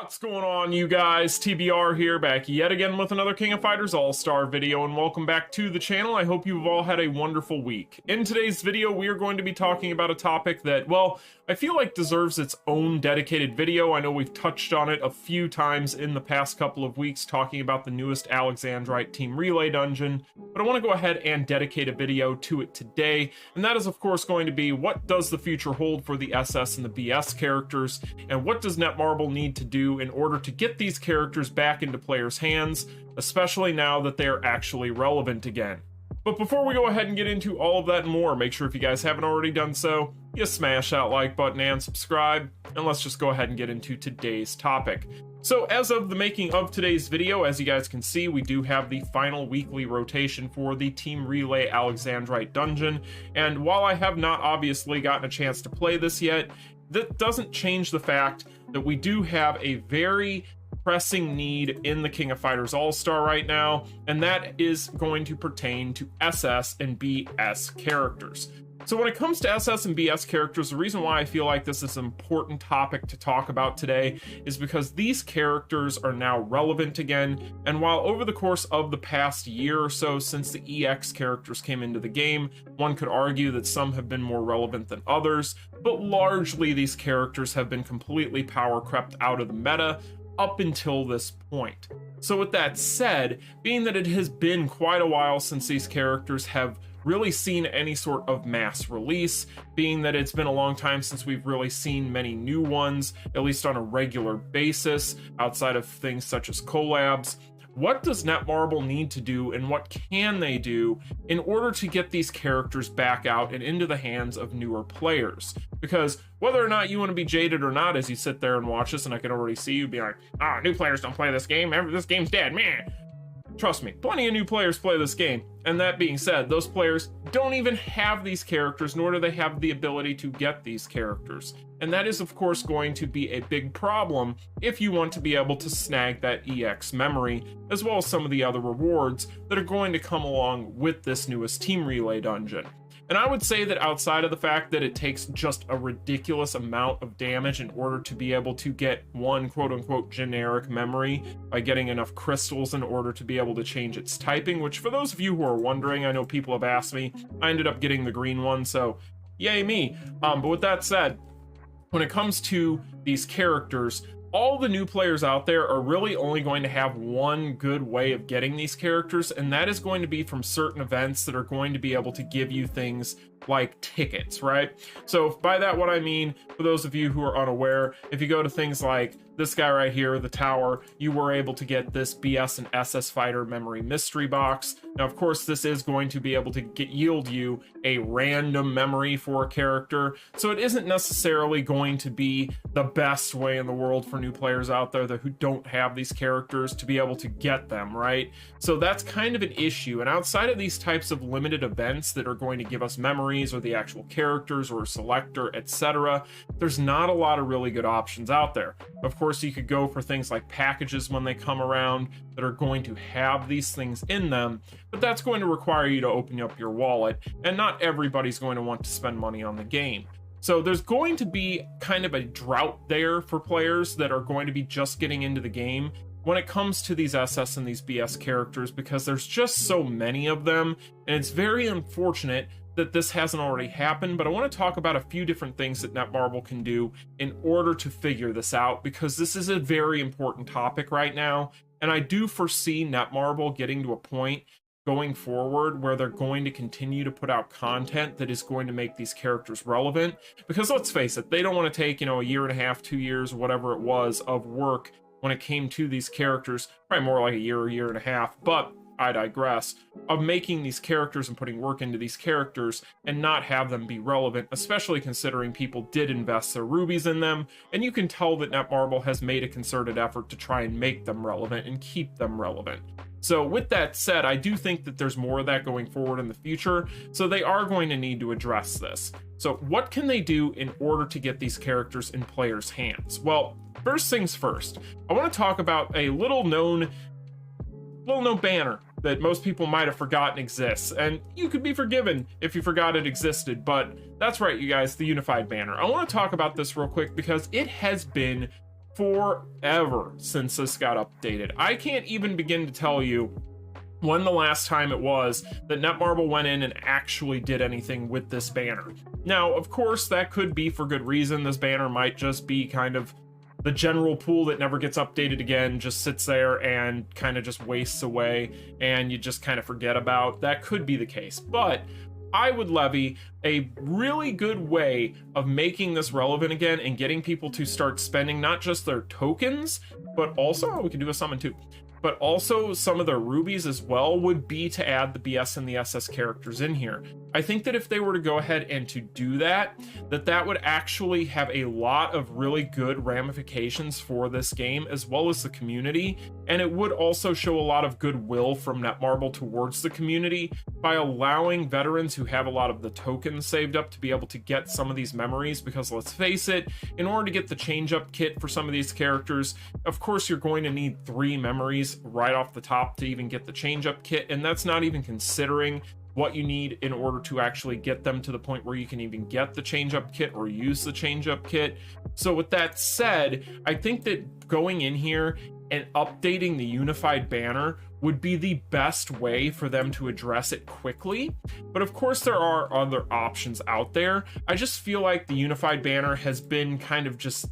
What's going on, you guys? TBR here, back yet again with another King of Fighters All-Star video, and welcome back to the channel. I hope you've all had a wonderful week. In today's video, we are going to be talking about a topic that, well, I feel like deserves its own dedicated video. I know we've touched on it a few times in the past couple of weeks, talking about the newest Alexandrite Team Relay dungeon, but I want to go ahead and dedicate a video to it today, and that is, of course, going to be what does the future hold for the SS and the BS characters, and what does Netmarble need to do in order to get these characters back into players' hands, especially now that they are actually relevant again. But before we go ahead and get into all of that and more, make sure if you guys haven't already done so, you smash that like button and subscribe, and let's just go ahead and get into today's topic. So as of the making of today's video, as you guys can see, we do have the final weekly rotation for the Team Relay Alexandrite dungeon, and while I have not obviously gotten a chance to play this yet, that doesn't change the fact that we do have a very pressing need in the King of Fighters All-Star right now, and that is going to pertain to SS and BS characters. So when it comes to SS and BS characters, the reason why I feel like this is an important topic to talk about today is because these characters are now relevant again, and while over the course of the past year or so since the EX characters came into the game, one could argue that some have been more relevant than others, but largely these characters have been completely power crept out of the meta up until this point. So with that said, being that it has been quite a while since these characters have really seen any sort of mass release, being that it's been a long time since we've really seen many new ones, at least on a regular basis, outside of things such as collabs, what does Netmarble need to do and what can they do in order to get these characters back out and into the hands of newer players? Because whether or not you want to be jaded or not as you sit there and watch this, and I can already see you being like, new players don't play this game, this game's dead, man. Trust me, plenty of new players play this game, and that being said, those players don't even have these characters, nor do they have the ability to get these characters. And that is, of course, going to be a big problem if you want to be able to snag that EX memory, as well as some of the other rewards that are going to come along with this newest Team Relay dungeon. And I would say that outside of the fact that it takes just a ridiculous amount of damage in order to be able to get one quote-unquote generic memory by getting enough crystals in order to be able to change its typing, which for those of you who are wondering, I know people have asked me, I ended up getting the green one, so yay me. But with that said, when it comes to these characters, all the new players out there are really only going to have one good way of getting these characters, and that is going to be from certain events that are going to be able to give you things like tickets, right? So by that, what I mean, for those of you who are unaware, if you go to things like this guy right here, the tower, you were able to get this BS and SS fighter memory mystery box. Now, of course, this is going to be able to yield you a random memory for a character, so it isn't necessarily going to be the best way in the world for new players out there who don't have these characters to be able to get them, right? So that's kind of an issue, and outside of these types of limited events that are going to give us memories or the actual characters or a selector, etc., there's not a lot of really good options out there. Of course, you could go for things like packages when they come around that are going to have these things in them, but that's going to require you to open up your wallet, and not everybody's going to want to spend money on the game. So there's going to be kind of a drought there for players that are going to be just getting into the game when it comes to these SS and these BS characters, because there's just so many of them, and it's very unfortunate that this hasn't already happened. But I want to talk about a few different things that Netmarble can do in order to figure this out, because this is a very important topic right now, and I do foresee Netmarble getting to a point going forward where they're going to continue to put out content that is going to make these characters relevant, because let's face it, they don't want to take, a year and a half, 2 years, whatever it was, of work when it came to these characters, probably more like a year and a half, but I digress, of making these characters and putting work into these characters and not have them be relevant, especially considering people did invest their rubies in them, and you can tell that Netmarble has made a concerted effort to try and make them relevant and keep them relevant. So with that said, I do think that there's more of that going forward in the future, so they are going to need to address this. So what can they do in order to get these characters in players' hands? Well, first things first, I want to talk about a little known banner that most people might have forgotten exists, and you could be forgiven if you forgot it existed, but that's right, you guys, the unified banner. I want to talk about this real quick because it has been forever since this got updated. I can't even begin to tell you when the last time it was that Netmarble went in and actually did anything with this banner. Now, of course, that could be for good reason. This banner might just be kind of the general pool that never gets updated again, just sits there and kind of just wastes away, and you just kind of forget about. That could be the case, but I would levy a really good way of making this relevant again and getting people to start spending not just their tokens, but also, we could do a summon too, but also some of their rubies as well, would be to add the BS and the SS characters in here. I think that if they were to go ahead and to do that, that would actually have a lot of really good ramifications for this game as well as the community, and it would also show a lot of goodwill from Netmarble towards the community by allowing veterans who have a lot of the tokens saved up to be able to get some of these memories, because let's face it, in order to get the change-up kit for some of these characters, of course you're going to need 3 memories right off the top to even get the change-up kit, and that's not even considering what you need in order to actually get them to the point where you can even get the change-up kit or use the change-up kit. So with that said, I think that going in here and updating the unified banner would be the best way for them to address it quickly. But of course there are other options out there. I just feel like the unified banner has been kind of just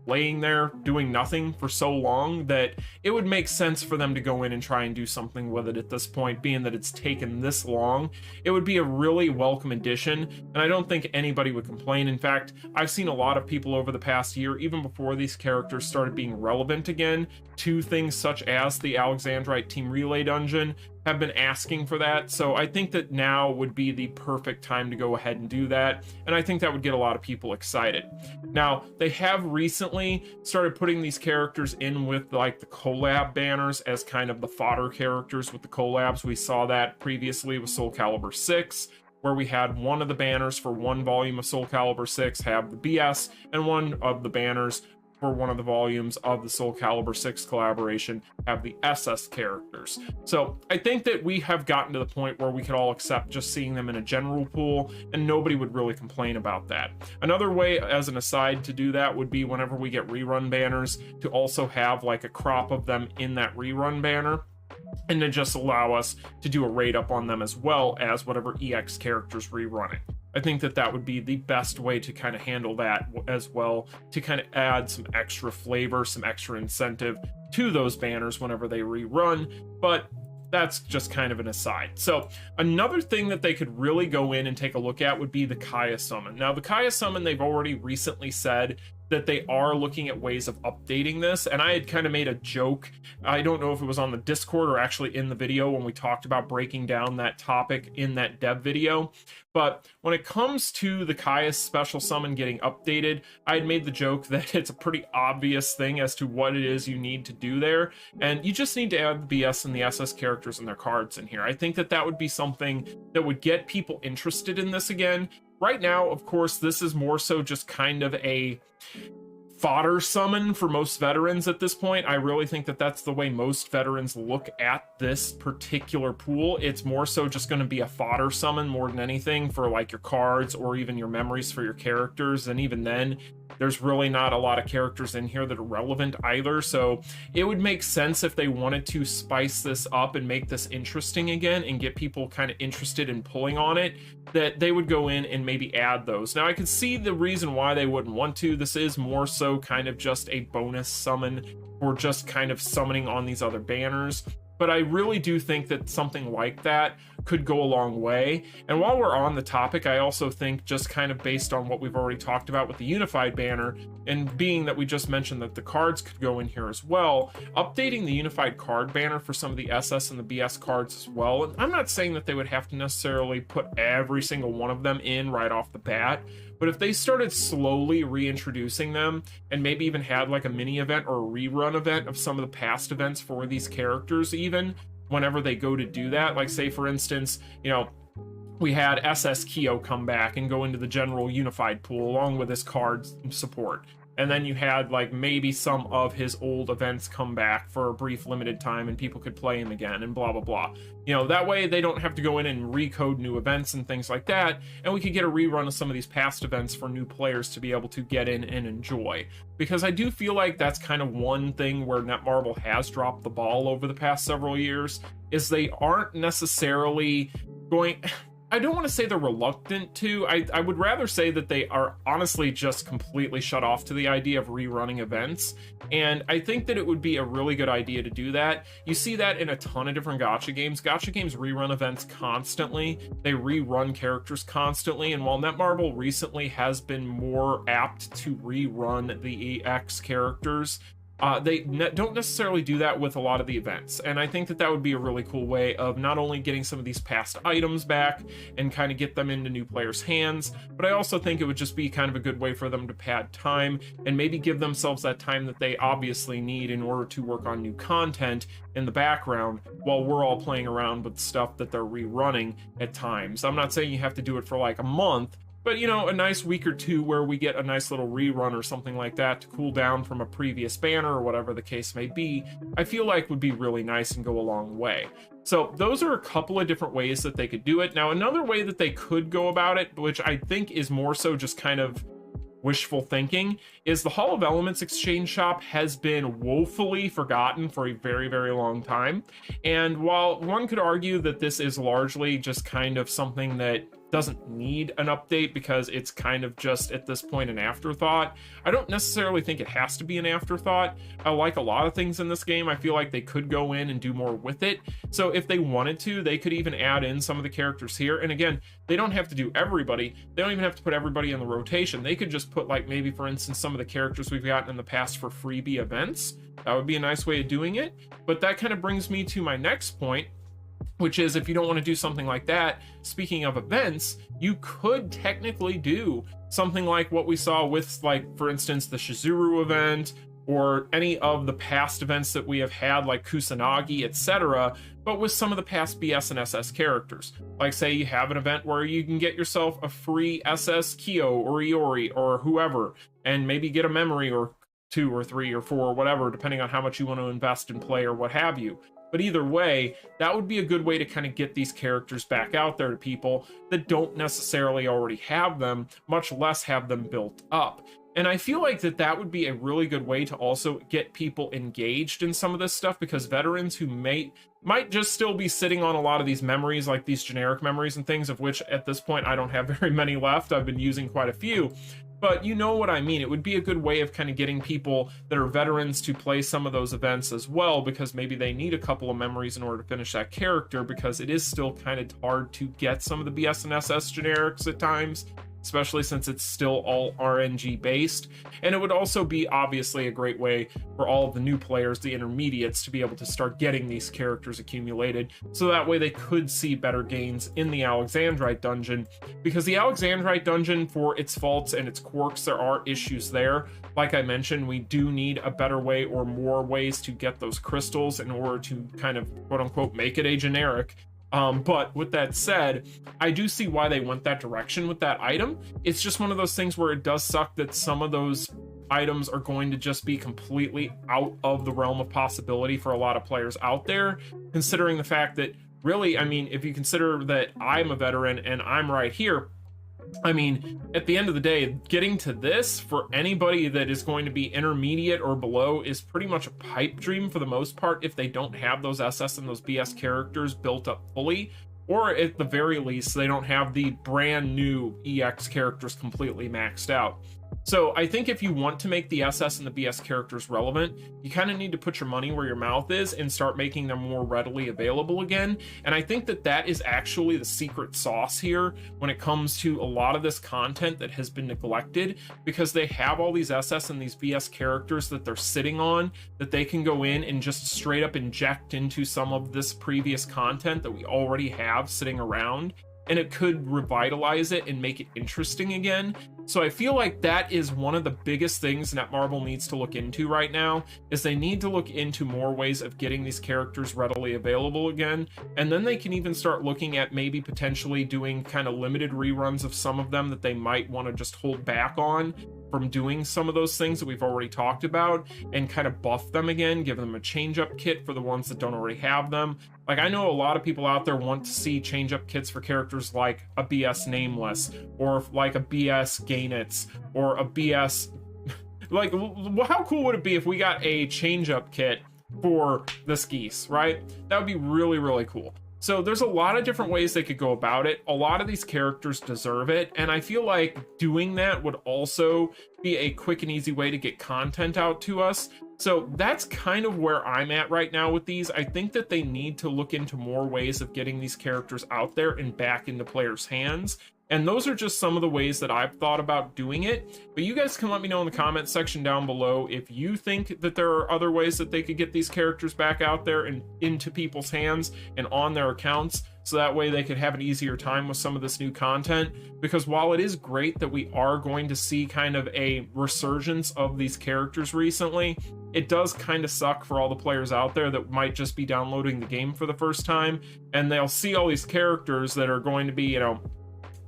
laying there doing nothing for so long that it would make sense for them to go in and try and do something with it at this point, being that it's taken this long. It would be a really welcome addition, and I don't think anybody would complain. In fact, I've seen a lot of people over the past year, even before these characters started being relevant again to things such as the Alexandrite Team Relay Dungeon, have been asking for that. So I think that now would be the perfect time to go ahead and do that, and I think that would get a lot of people excited. Now, they have recently started putting these characters in with like the collab banners as kind of the fodder characters with the collabs. We saw that previously with Soul Calibur 6, where we had one of the banners for one volume of Soul Calibur 6 have the BS, and one of the banners for one of the volumes of the Soul Calibur 6 collaboration have the SS characters. So I think that we have gotten to the point where we could all accept just seeing them in a general pool, and nobody would really complain about that. Another way, as an aside, to do that would be whenever we get rerun banners, to also have like a crop of them in that rerun banner, and to just allow us to do a rate up on them as well as whatever EX characters rerunning. I think that that would be the best way to kind of handle that as well, to kind of add some extra flavor, some extra incentive to those banners whenever they rerun, but that's just kind of an aside. So another thing that they could really go in and take a look at would be the Kaya summon. Now, the Kaya summon, they've already recently said that they are looking at ways of updating this, and I had kind of made a joke. I don't know if it was on the Discord or actually in the video when we talked about breaking down that topic in that dev video, but when it comes to the Kaya special summon getting updated, I had made the joke that it's a pretty obvious thing as to what it is you need to do there, and you just need to add the BS and the SS characters and their cards in here. I think that that would be something that would get people interested in this again. Right now, of course, this is more so just kind of a fodder summon for most veterans at this point. I really think that that's the way most veterans look at this particular pool. It's more so just going to be a fodder summon more than anything for like your cards or even your memories for your characters. And even then, there's really not a lot of characters in here that are relevant either. So it would make sense if they wanted to spice this up and make this interesting again and get people kind of interested in pulling on it, that they would go in and maybe add those. Now, I can see the reason why they wouldn't want to. This is more so kind of just a bonus summon or just kind of summoning on these other banners. But I really do think that something like that could go a long way. And while we're on the topic, I also think, just kind of based on what we've already talked about with the unified banner, and being that we just mentioned that the cards could go in here as well, updating the unified card banner for some of the SS and the BS cards as well. And I'm not saying that they would have to necessarily put every single one of them in right off the bat, but if they started slowly reintroducing them and maybe even had like a mini event or a rerun event of some of the past events for these characters, even whenever they go to do that, like say for instance, you know, we had SS Kyo come back and go into the general unified pool along with his card support. and then you had like maybe some of his old events come back for a brief limited time and people could play him again and blah blah blah. You know, that way they don't have to go in and recode new events and things like that, and we could get a rerun of some of these past events for new players to be able to get in and enjoy. Because I do feel like that's kind of one thing where Netmarble has dropped the ball over the past several years, is they aren't necessarily going... I don't want to say they're reluctant to. I would rather say that they are honestly just completely shut off to the idea of rerunning events. And I think that it would be a really good idea to do that. You see that in a ton of different gacha games. Gacha games rerun events constantly. They rerun characters constantly. And while Netmarble recently has been more apt to rerun the EX characters, they don't necessarily do that with a lot of the events, and I think that that would be a really cool way of not only getting some of these past items back and kind of get them into new players' hands, but I also think it would just be kind of a good way for them to pad time and maybe give themselves that time that they obviously need in order to work on new content in the background while we're all playing around with stuff that they're rerunning at times. I'm not saying you have to do it for like a month, but, you know, a nice week or two where we get a nice little rerun or something like that to cool down from a previous banner or whatever the case may be, I feel like would be really nice and go a long way. So those are a couple of different ways that they could do it. Now, another way that they could go about it, which I think is more so just kind of wishful thinking, is the Hall of Elements exchange shop has been woefully forgotten for a very, very long time. And while one could argue that this is largely just kind of something that doesn't need an update because it's kind of just at this point an afterthought, I don't necessarily think it has to be an afterthought. I like a lot of things in this game. I feel like they could go in and do more with it. So if they wanted to, they could even add in some of the characters here. And again, they don't have to do everybody. They don't even have to put everybody in the rotation. They could just put, like, maybe for instance some of the characters we've gotten in the past for freebie events. That would be a nice way of doing it. But that kind of brings me to my next point, which is, if you don't want to do something like that, speaking of events, you could technically do something like what we saw with, like, for instance, the Shizuru event, or any of the past events that we have had, like Kusanagi, etc., but with some of the past BS and SS characters. Like, say you have an event where you can get yourself a free SS Kyo or Iori or whoever, and maybe get a memory or 2 or 3 or 4 or whatever, depending on how much you want to invest in play or what have you. But either way, that would be a good way to kind of get these characters back out there to people that don't necessarily already have them, much less have them built up. And I feel like that would be a really good way to also get people engaged in some of this stuff, because veterans who might just still be sitting on a lot of these memories, like these generic memories and things, of which at this point I don't have very many left. I've been using quite a few. But you know what I mean. It would be a good way of kind of getting people that are veterans to play some of those events as well, because maybe they need a couple of memories in order to finish that character, because it is still kind of hard to get some of the BS and SS generics at times, especially since it's still all RNG based. And it would also be obviously a great way for all of the new players, the intermediates, to be able to start getting these characters accumulated, so that way they could see better gains in the Alexandrite dungeon. Because the Alexandrite dungeon, for its faults and its quirks, there are issues there. Like I mentioned, we do need a better way or more ways to get those crystals in order to kind of quote unquote make it a generic. But with that said, I do see why they went that direction with that item. It's just one of those things where it does suck that some of those items are going to just be completely out of the realm of possibility for a lot of players out there, considering the fact that, really, I mean, if you consider that I'm a veteran and I'm right here, I mean, at the end of the day, getting to this for anybody that is going to be intermediate or below is pretty much a pipe dream for the most part, if they don't have those SS and those BS characters built up fully, or at the very least, they don't have the brand new EX characters completely maxed out. So I think if you want to make the SS and the BS characters relevant, you kind of need to put your money where your mouth is and start making them more readily available again. And I think that is actually the secret sauce here when it comes to a lot of this content that has been neglected, because they have all these SS and these BS characters that they're sitting on, that they can go in and just straight up inject into some of this previous content that we already have sitting around. And it could revitalize it and make it interesting again. So I feel like that is one of the biggest things Netmarble needs to look into right now, is they need to look into more ways of getting these characters readily available again. And then they can even start looking at maybe potentially doing kind of limited reruns of some of them that they might want to just hold back on, from doing some of those things that we've already talked about and kind of buff them again, give them a change-up kit for the ones that don't already have them. Like, I know a lot of people out there want to see change-up kits for characters like a BS Nameless, or like a BS Gainitz, or a BS... Like, how cool would it be if we got a change-up kit for this Geese, right? That would be really, really cool. So there's a lot of different ways they could go about it. A lot of these characters deserve it, and I feel like doing that would also be a quick and easy way to get content out to us. So that's kind of where I'm at right now with these. I think that they need to look into more ways of getting these characters out there and back into players' hands. And those are just some of the ways that I've thought about doing it. But you guys can let me know in the comment section down below if you think that there are other ways that they could get these characters back out there and into people's hands and on their accounts, so that way they could have an easier time with some of this new content. Because while it is great that we are going to see kind of a resurgence of these characters recently, it does kind of suck for all the players out there that might just be downloading the game for the first time, and they'll see all these characters that are going to be, you know,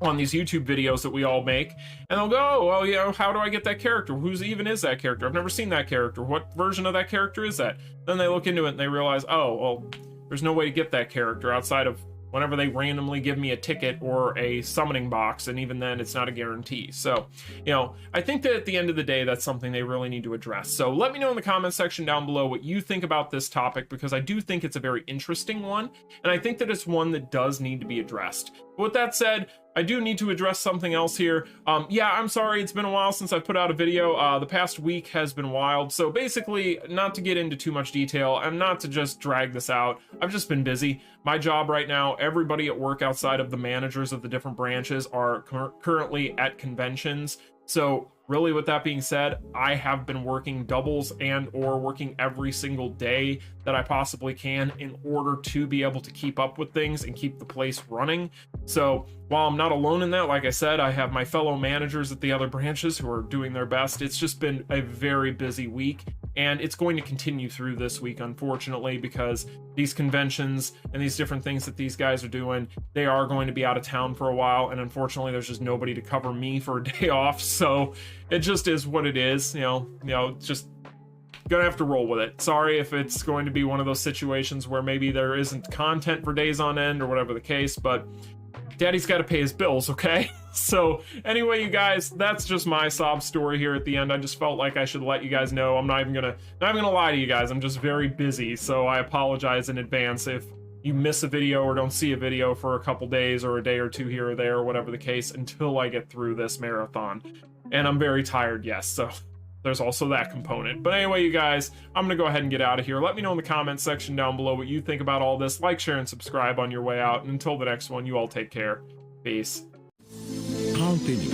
on these YouTube videos that we all make, and they'll go, oh, well, you know, how do I get that character? Who's even is that character? I've never seen that character. What version of that character is that? Then they look into it and they realize, oh, well, there's no way to get that character outside of whenever they randomly give me a ticket or a summoning box, and even then it's not a guarantee. So, you know, I think that at the end of the day, that's something they really need to address. So let me know in the comment section down below what you think about this topic, because I do think it's a very interesting one, and I think that it's one that does need to be addressed. But with that said, I do need to address something else here. Yeah, I'm sorry, it's been a while since I've put out a video. The past week has been wild. So basically, not to get into too much detail and not to just drag this out, I've just been busy. My job right now, everybody at work outside of the managers of the different branches are currently at conventions. So really, with that being said, I have been working doubles and or working every single day that I possibly can in order to be able to keep up with things and keep the place running. So while I'm not alone in that, like I said, I have my fellow managers at the other branches who are doing their best. It's just been a very busy week, and it's going to continue through this week, unfortunately, because these conventions and these different things that these guys are doing, they are going to be out of town for a while, and unfortunately there's just nobody to cover me for a day off. So it just is what it is, you know, just gonna have to roll with it. Sorry if it's going to be one of those situations where maybe there isn't content for days on end or whatever the case, but daddy's got to pay his bills, okay? So anyway, you guys, that's just my sob story here at the end. I just felt like I should let you guys know. I'm not even gonna lie to you guys. I'm just very busy, so I apologize in advance if you miss a video or don't see a video for a couple days or a day or two here or there or whatever the case until I get through this marathon. And I'm very tired, yes, so there's also that component. But anyway, you guys, I'm gonna go ahead and get out of here. Let me know in the comments section down below what you think about all this. Like, share, and subscribe on your way out. And until the next one, you all take care. Peace. Continue.